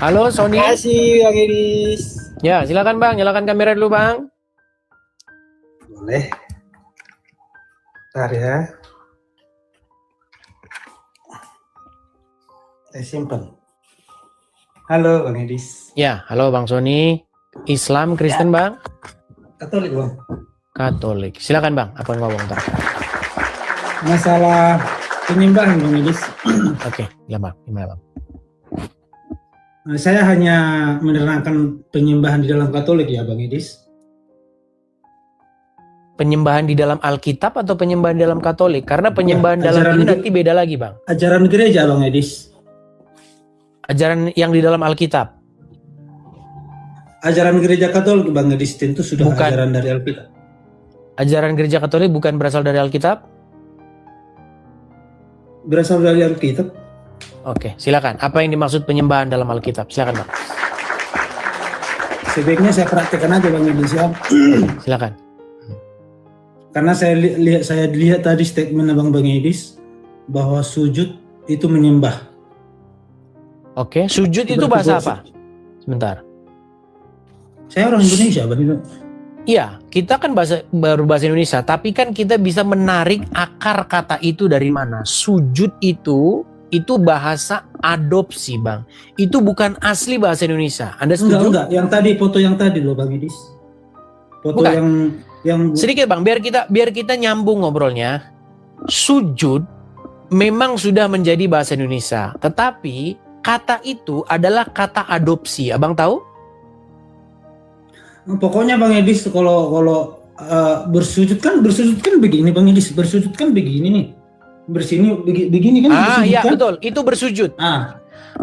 Halo, Sony. Terima kasih, Bang Idis. Ya, silakan Bang, nyalakan kamera dulu Bang. Boleh. Bentar ya. Saya simpan. Halo, Bang Idis. Ya, halo Bang Sony. Islam, Kristen Bang? Katolik, Bang. Katolik. Silakan Bang, apa yang ngomong ntar? Masalah penyembahan, Bang Idis. Oke, ya Bang, gimana Bang? Saya hanya menerangkan penyembahan di dalam Katolik ya, Bang Idis. Penyembahan di dalam Alkitab atau penyembahan di dalam Katolik? Karena penyembahan Ya, dalam ajaran ini hidup. nanti beda lagi Bang. Ajaran gereja, Bang Idis. Ajaran yang di dalam Alkitab. Ajaran gereja Katolik, Bang Idis, tentu sudah Bukan. ajaran dari Alkitab. Ajaran gereja Katolik bukan berasal dari Alkitab? Berasal dari Alkitab. Oke, silakan. Apa yang dimaksud penyembahan dalam Alkitab? Silakan Bang. Sebaiknya saya praktekkan aja, Bang Idis ya. Silakan. Karena saya lihat tadi statement Bang Idis bahwa sujud itu menyembah. Oke, sujud itu bahasa apa? Sebentar. Saya orang Indonesia, Bang Idis. Iya, kita kan baru bahasa Indonesia, tapi kan kita bisa menarik akar kata itu dari mana? Sujud itu bahasa adopsi, Bang. Itu bukan asli bahasa Indonesia. Anda setuju? Enggak. Yang tadi, foto yang tadi loh, Bang Idis. Foto Bukan. yang Sedikit, Bang, biar kita nyambung ngobrolnya. Sujud memang sudah menjadi bahasa Indonesia, tetapi kata itu adalah kata adopsi. Abang tahu? pokoknya Bang Idis kalau bersujud kan begini, Bang Idis. Bersujud kan begini nih. Begini kan bersujud Iya, kan? betul. Itu bersujud.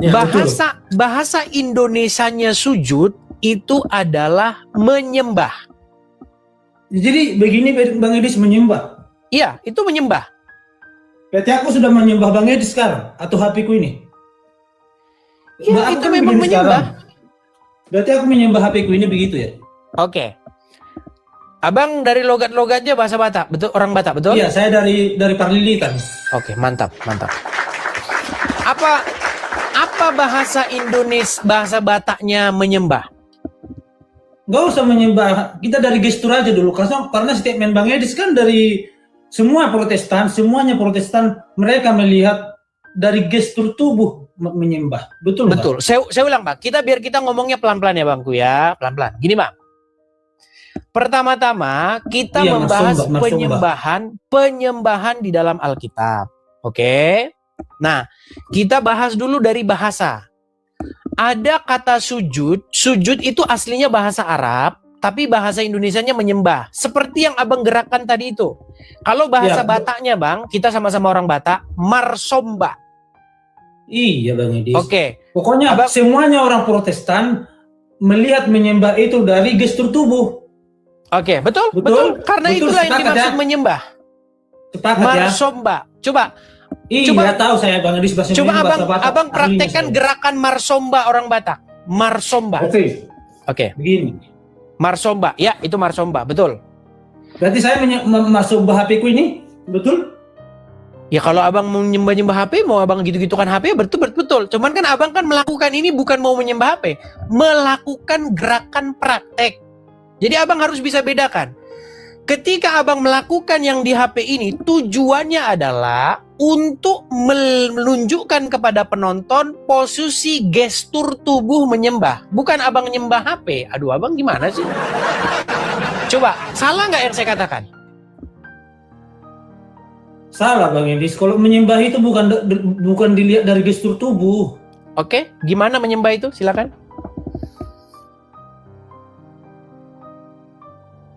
Ya, Bahasa Indonesianya sujud itu adalah menyembah. Jadi begini Bang Idis menyembah. Iya, itu menyembah. Berarti aku sudah menyembah Bang Idis sekarang atau HP ku ini? Iya, Aku itu kan memang begini menyembah. sekarang. Berarti aku menyembah HP ku ini begitu ya? Oke. Abang dari logat-logatnya bahasa Batak, betul? Orang Batak, betul? Iya, saya dari Parlilitan. Oke, mantap. Apa bahasa Indonesia, bahasa Bataknya menyembah? Gak usah menyembah, kita dari gestur aja dulu. Karena statement Bang Idis kan dari semuanya Protestan, mereka melihat dari gestur tubuh menyembah. Betul. Betul. Saya ulang, Bang. Biar kita ngomongnya pelan-pelan ya, Bangku ya. Pelan-pelan. Gini, Bang. Pertama-tama kita membahas penyembahan di dalam Alkitab. Oke. Nah, kita bahas dulu dari bahasa. Ada kata sujud. Sujud itu aslinya bahasa Arab, tapi bahasa Indonesianya menyembah. Seperti yang Abang gerakkan tadi itu. Kalau bahasa Bataknya, Bang, kita sama-sama orang Batak, marsomba. Iya, Bang Idis. Oke. Pokoknya semuanya orang Protestan melihat menyembah itu dari gestur tubuh. Oke, betul. Karena itulah yang dimaksud menyembah. Sepakat marsomba. Coba tahu saya Bang Idis bahasa Coba Batak. abang praktekkan gerakan marsomba orang Batak. Marsomba. Oke. Begini. Marsomba. Ya, itu marsomba, betul. Berarti saya marsomba HP ku ini, betul? Ya kalau abang mau nyembah HP, mau abang gitu-gitukan HP, betul. Cuman kan abang kan melakukan ini bukan mau menyembah HP, melakukan gerakan praktek. Jadi abang harus bisa bedakan. Ketika abang melakukan yang di HP ini, tujuannya adalah untuk menunjukkan kepada penonton posisi gestur tubuh menyembah. Bukan abang nyembah HP. Aduh, abang gimana sih? Coba, salah nggak yang saya katakan? Salah Bang Idis. Kalau menyembah itu bukan dilihat dari gestur tubuh. Oke, gimana menyembah itu? Silakan.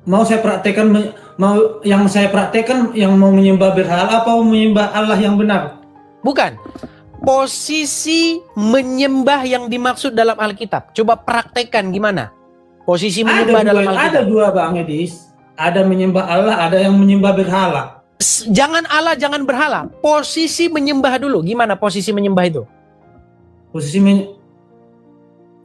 Mau saya praktekkan yang mau menyembah berhala apa mau menyembah Allah yang benar? Bukan. Posisi menyembah yang dimaksud dalam Alkitab. Coba praktekkan gimana? Posisi menyembah dalam Alkitab. Ada dua Bang Idis. Ada menyembah Allah, ada yang menyembah berhala. Jangan Allah, jangan berhala. Posisi menyembah dulu. Gimana posisi menyembah itu?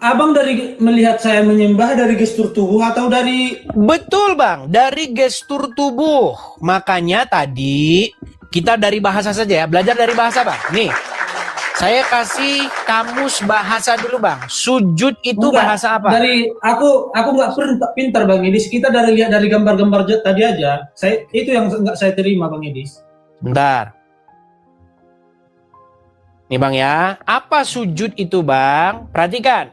Abang melihat saya menyembah dari gestur tubuh atau dari... Betul Bang, dari gestur tubuh. Makanya tadi kita dari bahasa saja ya, belajar dari bahasa Bang. Nih, Saya kasih kamus bahasa dulu Bang. Sujud itu Enggak, bahasa apa? Dari aku nggak pintar Bang Edis. Kita lihat dari gambar-gambar tadi aja. Itu yang nggak saya terima Bang Edis. Bentar. Nih Bang ya, apa sujud itu Bang? Perhatikan.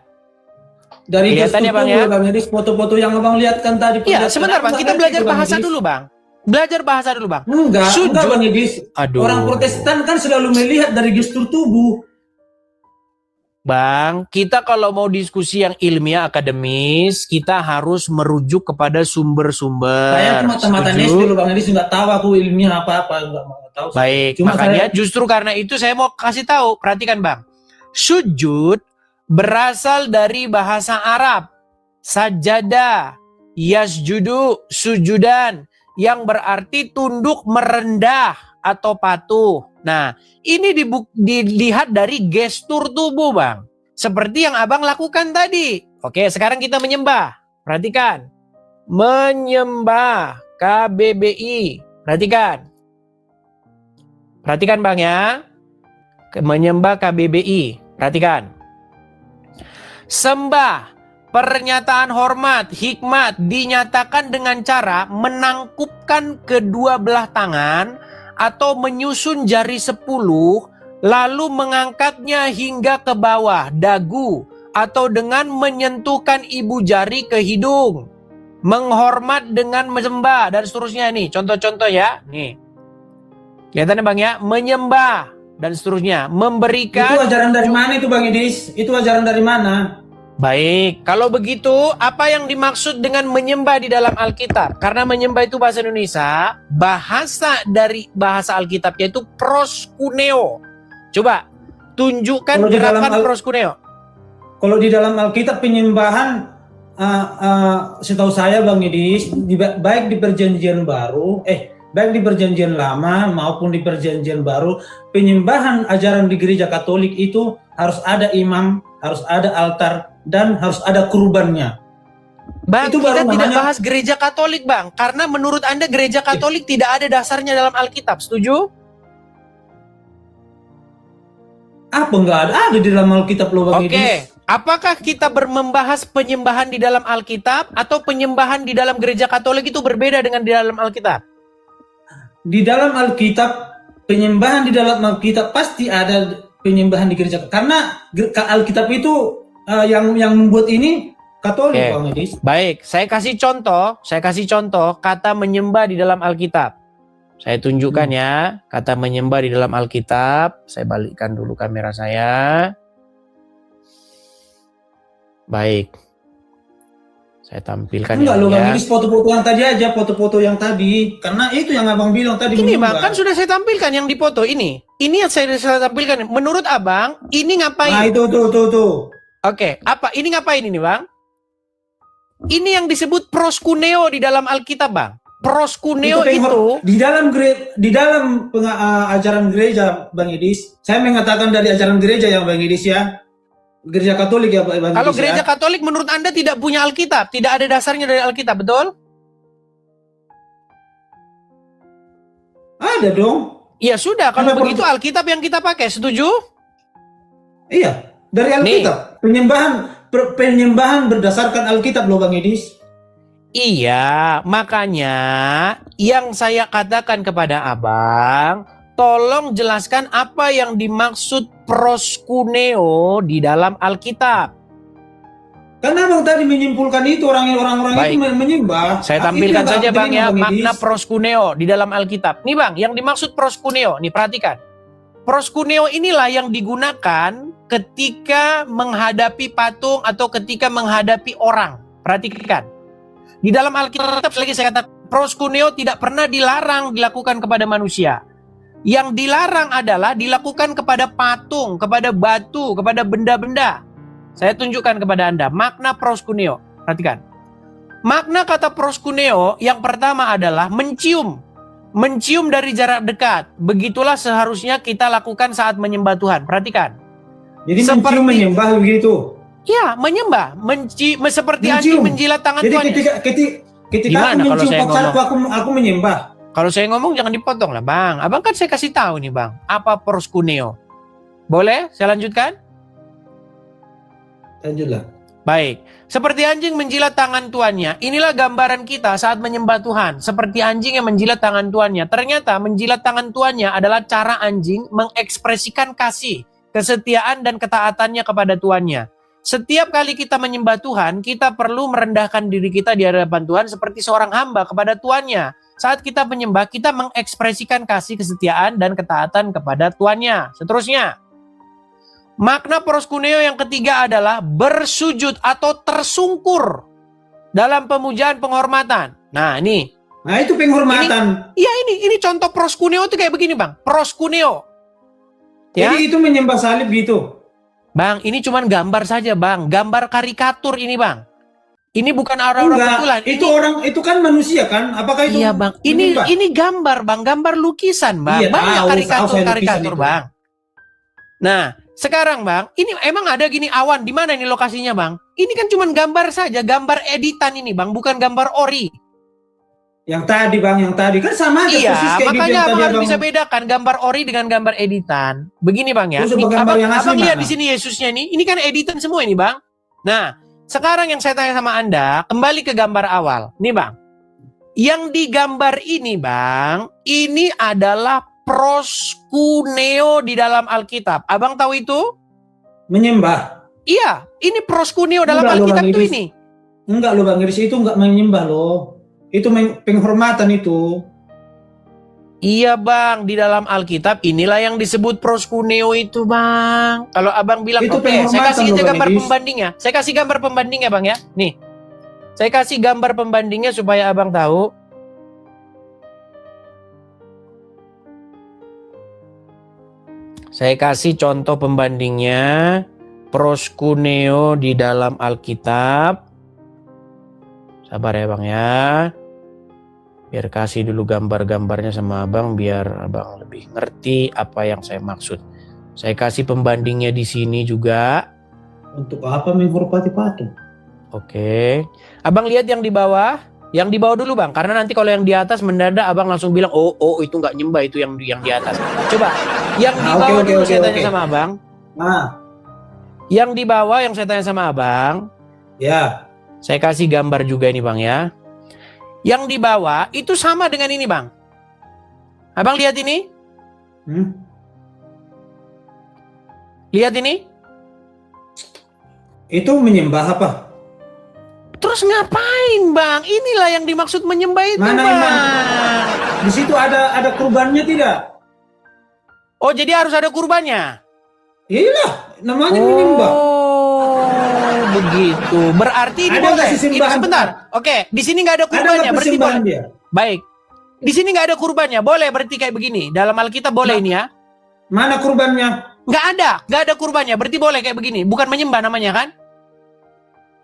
Dari gestur Kelihatan ya, Bang, ya? Bang Edis, foto-foto yang Abang lihat kan tadi. Iya, sebentar Bang, kita belajar bahasa Edis. dulu Bang. Belajar bahasa dulu Bang. Enggak Bang Edis. Aduh. Orang Protestan kan selalu melihat dari gestur tubuh. Bang, kita kalau mau diskusi yang ilmiah akademis, kita harus merujuk kepada sumber-sumber. Saya cuma mata-mata dulu Bang Edis, nggak tahu aku ilmiah apa-apa, nggak tahu. Baik, makanya justru karena itu saya mau kasih tahu. Perhatikan Bang, sujud berasal dari bahasa Arab, sajada, yasjudu, sujudan, yang berarti tunduk merendah atau patuh. Nah, ini dilihat dari gestur tubuh Bang. Seperti yang Abang lakukan tadi. Oke, sekarang kita menyembah. Perhatikan. Menyembah KBBI. Perhatikan. Perhatikan Bang ya. Menyembah KBBI. Perhatikan. Sembah, pernyataan hormat, hikmat dinyatakan dengan cara menangkupkan kedua belah tangan atau menyusun jari 10 lalu mengangkatnya hingga ke bawah dagu atau dengan menyentuhkan ibu jari ke hidung. Menghormat dengan menyembah dan seterusnya nih. Contoh-contoh ya. Nih. Kelihatannya Bang ya, menyembah dan seterusnya, memberikan. Itu ajaran dari mana itu Bang Edis? Itu ajaran dari mana? Baik, kalau begitu apa yang dimaksud dengan menyembah di dalam Alkitab? Karena menyembah itu bahasa Indonesia, bahasa dari bahasa Alkitab yaitu proskuneo. Coba tunjukkan gerakan proskuneo. Kalau di dalam Alkitab penyembahan, setahu saya Bang Edis, baik di Perjanjian Baru, baik di Perjanjian Lama maupun di Perjanjian Baru, penyembahan ajaran di Gereja Katolik itu harus ada imam, harus ada altar, dan harus ada kurbannya. Bang, itu kita tidak bahas Gereja Katolik Bang, karena menurut Anda Gereja Katolik tidak ada dasarnya dalam Alkitab, setuju? Apa nggak ada di dalam Alkitab loh Bang Edis? Oke, apakah kita membahas penyembahan di dalam Alkitab atau penyembahan di dalam Gereja Katolik itu berbeda dengan di dalam Alkitab? Di dalam Alkitab, penyembahan di dalam Alkitab pasti ada penyembahan di gereja, karena Alkitab itu yang membuat ini Katolik Bang Edis. Baik, saya kasih contoh kata menyembah di dalam Alkitab. Saya tunjukkan ya, kata menyembah di dalam Alkitab. Saya balikkan dulu kamera saya. Baik. Saya tampilkan. Enggak loh Bang Edis, foto-foto yang tadi aja, foto-foto yang tadi. Karena itu yang Abang bilang tadi. Ini Bang, kan sudah saya tampilkan yang di foto ini. Ini yang saya tampilkan. Menurut Abang, ini ngapain? Nah itu tuh. Oke, apa? Ini ngapain ini Bang? Ini yang disebut proskuneo di dalam Alkitab Bang. Proskuneo itu di dalam ajaran gereja Bang Edis. Saya mengatakan dari ajaran gereja yang Bang Edis ya. Gereja Katolik ya Bang Edis. Kalau gereja Katolik menurut Anda tidak punya Alkitab, tidak ada dasarnya dari Alkitab, betul? Ada dong. Iya sudah, kalau begitu Alkitab yang kita pakai, setuju? Iya, dari Alkitab. Penyembahan berdasarkan Alkitab loh Bang Edis. Iya, makanya yang saya katakan kepada Abang, tolong jelaskan apa yang dimaksud proskuneo di dalam Alkitab. Karena Abang tadi menyimpulkan itu orang-orang itu menyembah. Saya tampilkan saja Bang ya, makna proskuneo di dalam Alkitab. Nih Bang, yang dimaksud proskuneo, nih perhatikan. Proskuneo inilah yang digunakan ketika menghadapi patung atau ketika menghadapi orang. Perhatikan. Di dalam Alkitab lagi saya katakan, proskuneo tidak pernah dilarang dilakukan kepada manusia. Yang dilarang adalah dilakukan kepada patung, kepada batu, kepada benda-benda. Saya tunjukkan kepada Anda makna proskuneo. Perhatikan. Makna kata proskuneo yang pertama adalah mencium. Mencium dari jarak dekat. Begitulah seharusnya kita lakukan saat menyembah Tuhan. Perhatikan. Jadi mencium menyembah begitu. Ya, menyembah. Seperti anjing menjilat tangan Tuhan. Jadi ketika aku mencium pacarku, aku menyembah. Kalau saya ngomong jangan dipotong lah Bang. Abang kan saya kasih tahu nih Bang. Apa proskuneo? Boleh? Saya lanjutkan? Lanjutlah. Baik. Seperti anjing menjilat tangan tuannya. Inilah gambaran kita saat menyembah Tuhan. Seperti anjing yang menjilat tangan tuannya. Ternyata menjilat tangan tuannya adalah cara anjing mengekspresikan kasih, kesetiaan, dan ketaatannya kepada tuannya. Setiap kali kita menyembah Tuhan, kita perlu merendahkan diri kita di hadapan Tuhan seperti seorang hamba kepada tuannya. Saat kita menyembah, kita mengekspresikan kasih, kesetiaan, dan ketaatan kepada tuannya. Seterusnya. Makna proskuneo yang ketiga adalah bersujud atau tersungkur dalam pemujaan penghormatan. Nah, ini. Nah, itu penghormatan. Ini contoh proskuneo itu kayak begini, Bang. Proskuneo. Ya? Jadi itu menyembah salib gitu. Bang, ini cuman gambar saja, Bang. Gambar karikatur ini, Bang. Ini bukan orang-orang betulan. Itu kan manusia kan? Apakah itu? Iya, Bang. Ini gambar, Bang. Gambar lukisan, Bang. Iya, Banyak lukisan karikatur, Bang. Nah, sekarang Bang, ini emang ada gini awan, di mana ini lokasinya Bang? Ini kan cuma gambar saja, gambar editan ini Bang, bukan gambar ori. Yang tadi Bang, yang tadi kan sama aja iya, persis kayak makanya gitu Abang harus Bang. bisa bedakan gambar ori dengan gambar editan. Begini Bang ya, Terus gambar yang asli abang lihat mana? di sini Yesusnya ini kan editan semua ini Bang. Nah, sekarang yang saya tanya sama Anda, kembali ke gambar awal. Nih Bang, yang digambar ini Bang, ini adalah proskuneo di dalam Alkitab. Abang tahu itu? Menyembah. Iya, ini proskuneo dalam Alkitab itu ini. Enggak loh Bang Iris, itu enggak menyembah loh. Itu penghormatan itu. Iya Bang, di dalam Alkitab inilah yang disebut proskuneo itu Bang. Kalau Abang bilang, oke, saya kasih aja gambar pembandingnya. Saya kasih gambar pembandingnya Bang ya. Nih, saya kasih gambar pembandingnya supaya Abang tahu. Saya kasih contoh pembandingnya, proskuneo di dalam Alkitab. Sabar ya Bang ya. Biar kasih dulu gambar-gambarnya sama Abang, biar Abang lebih ngerti apa yang saya maksud. Saya kasih pembandingnya di sini juga. Untuk apa menghormati patung? Oke. Abang lihat yang di bawah. Yang di bawah dulu Bang, karena nanti kalau yang di atas mendadak Abang langsung bilang, oh itu nggak nyembah, itu yang di atas. Coba, yang di bawah dulu saya tanya sama Abang. Nah. Yang di bawah yang saya tanya sama Abang. Ya. Saya kasih gambar juga ini Bang ya. Yang di bawah itu sama dengan ini Bang. Abang lihat ini? Lihat ini? Itu menyembah apa? Terus ngapain Bang? Inilah yang dimaksud menyembah itu Mana Bang. Imam? Di situ ada kurbannya tidak? Oh jadi harus ada kurbannya? Iyalah, namanya menyembah. Oh begitu. Berarti ini ada boleh. Ini sebentar. Oke, di sini nggak ada kurbannya. Berarti boleh. Dia? Baik. Di sini nggak ada kurbannya. Boleh berarti kayak begini. Dalam Alkitab boleh ini ya? Mana kurbannya? Nggak ada kurbannya. Berarti boleh kayak begini. Bukan menyembah namanya kan?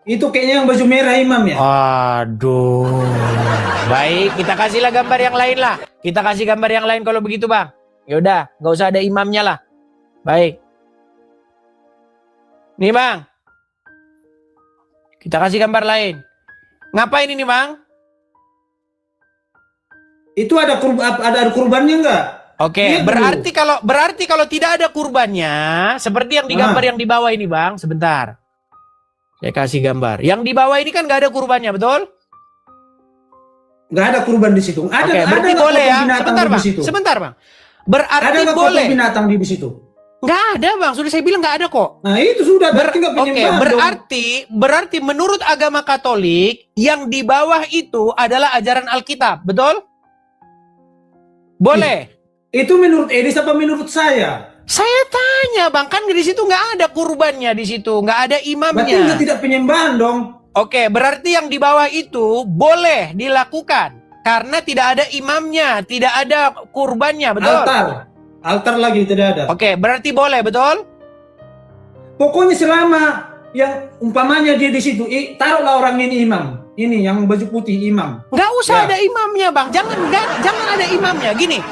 Itu kayaknya yang baju merah imam ya? Aduh. Baik, kita kasihlah gambar yang lain lah. Kita kasih gambar yang lain kalau begitu Bang. Yaudah, nggak usah ada imamnya lah. Baik. Nih Bang. Kita kasih gambar lain. Ngapain ini Bang? Itu ada kurbannya enggak? Oke, berarti kalau tidak ada kurbannya, seperti yang digambar yang di bawah ini Bang, sebentar. Saya kasih gambar. Yang di bawah ini kan nggak ada kurbannya, betul? Nggak ada kurban di situ. Oke, berarti boleh ya. Sebentar Bang. Berarti ada boleh. Ada binatang di situ? Nggak ada Bang, sudah saya bilang nggak ada kok. Nah itu sudah, berarti nggak penyembahan. Berarti menurut agama Katolik, yang di bawah itu adalah ajaran Alkitab, betul? Boleh. Itu menurut Edis apa menurut saya? Saya tanya Bang, kan di situ nggak ada kurbannya di situ, nggak ada imamnya. Berarti tidak penyembahan dong. Oke, berarti yang di bawah itu boleh dilakukan karena tidak ada imamnya, tidak ada kurbannya, betul? Altar lagi tidak ada. Oke, berarti boleh, betul? Pokoknya selama yang umpamanya dia di situ, taruhlah orang ini imam, ini yang baju putih imam. Nggak usah ada imamnya Bang, jangan ada imamnya. Gini,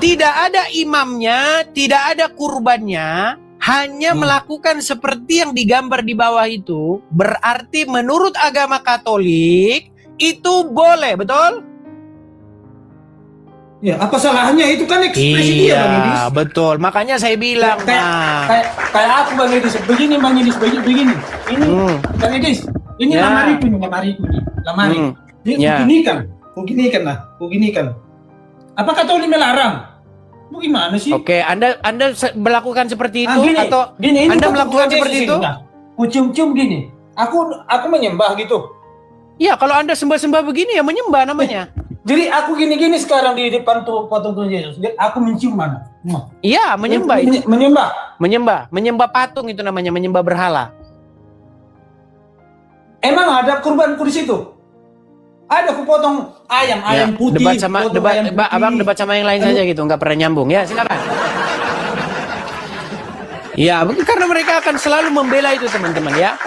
tidak ada imamnya, tidak ada kurbannya, hanya melakukan seperti yang digambar di bawah itu, berarti menurut agama Katolik itu boleh, betul? Ya, apa salahnya? Itu kan ekspresi dia, Bang Edis. Iya, betul. Makanya saya bilang, Kayak aku, Bang Edis. Begini, Bang Edis, begini. Ini, Bang Edis, ini Ya. lamariku nih. Lamari. Dia Ya. kuginikan. Apakah kau ini melarang? Bagaimana sih? Oke, Anda melakukan seperti itu Gini, atau ini Anda kok melakukan protes seperti sih, itu? nah. Ku cium-cium gini. Aku menyembah gitu. Iya, kalau Anda sembah-sembah begini ya menyembah namanya. Jadi aku gini-gini sekarang di depan patung Tuhan Yesus. Jadi aku mencium mana? Iya, menyembah itu. Menyembah. Menyembah patung itu namanya, menyembah berhala. Emang ada kurbanku di situ? Ada aku potong ayam putih. Abang debat sama yang lain saja gitu, nggak pernah nyambung. Ya, silakan. Ya, karena mereka akan selalu membela itu teman-teman ya.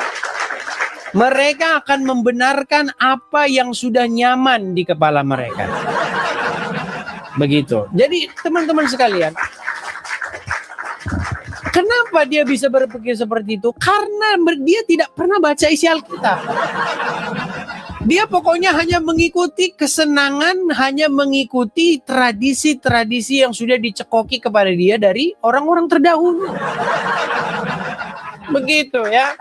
Mereka akan membenarkan apa yang sudah nyaman di kepala mereka. Begitu. Jadi teman-teman sekalian, kenapa dia bisa berpikir seperti itu? Karena dia tidak pernah baca isi Alkitab. Dia pokoknya hanya mengikuti kesenangan, hanya mengikuti tradisi-tradisi yang sudah dicekoki kepada dia dari orang-orang terdahulu. Begitu ya.